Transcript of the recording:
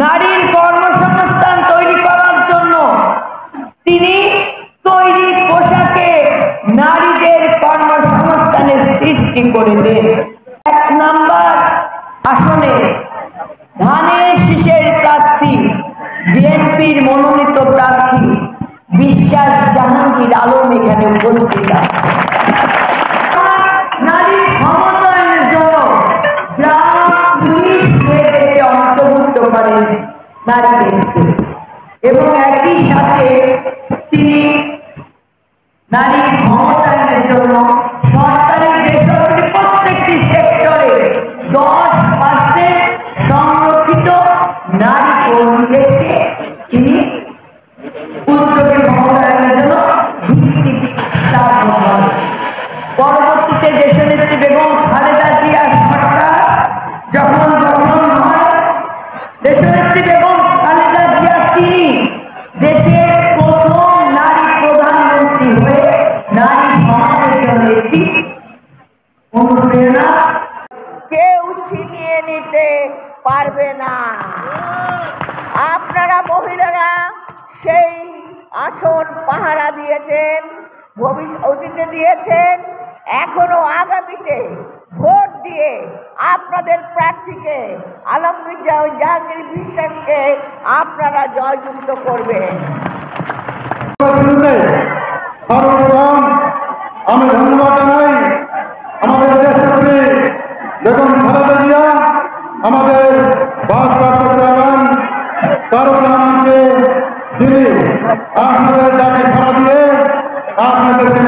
নারীর কর্মসংস্থান তৈরি করার জন্য তিনি তৈরি পোশাকে নারীদের কর্মসংস্থানের সৃষ্টি করে দেন। 1 নম্বর আসনে ধানের শীষের প্রার্থী, বিএনপির মনোনীত প্রার্থী বিশ্বাস জাহাঙ্গীর আলম এখানে উপস্থিত আছে। নারীর ক্ষমতায়নের জন্য গ্রাম পুলিশ মেয়েদেরকে অন্তর্ভুক্ত করেন নারীদেরকে, এবং একই সাথে তিনি নারীর ক্ষমতায়নের জন্য সরকারি বেসরকারি প্রত্যেকটি সেক্টরে 10% সংরক্ষিত নারী কর্মীদেরকে তিনি উদ্যোগী ক্ষমতায়নের জন্য ভিত্তি স্থাপন করেন। পরবর্তীতে দেশনেত্রী বেগম খালেদা জিয়ার সরকার যখন গঠন হয়, দেশনেত্রী বেগম খালেদা জিয়া তিনি দেশের প্রথম নারী প্রধানমন্ত্রী হয়ে নারী সমাজের জন্য একটি অনুপ্রেরণা কেউ ছিনিয়ে নিতে পারবে না। আপনারা মহিলারা সেই আসন পাহারা দিয়েছেন, অতীতে দিয়েছেন, এখনো আগামীতে ভোট দিয়ে আপনাদের প্রার্থীকে আলমগীর জাহাঙ্গীর বিশ্বাসকে আপনারা জয়যুক্ত করবেন। আমি ধন্যবাদ জানাই আমাদের দেশনেত্রী বেগম খালেদা জিয়া, আমাদের ভারপ্রাপ্ত চেয়ারম্যান তারেক রহমানকে, যিনি আপনাদের ডাকে সাড়া দিয়ে আপনাদেরকে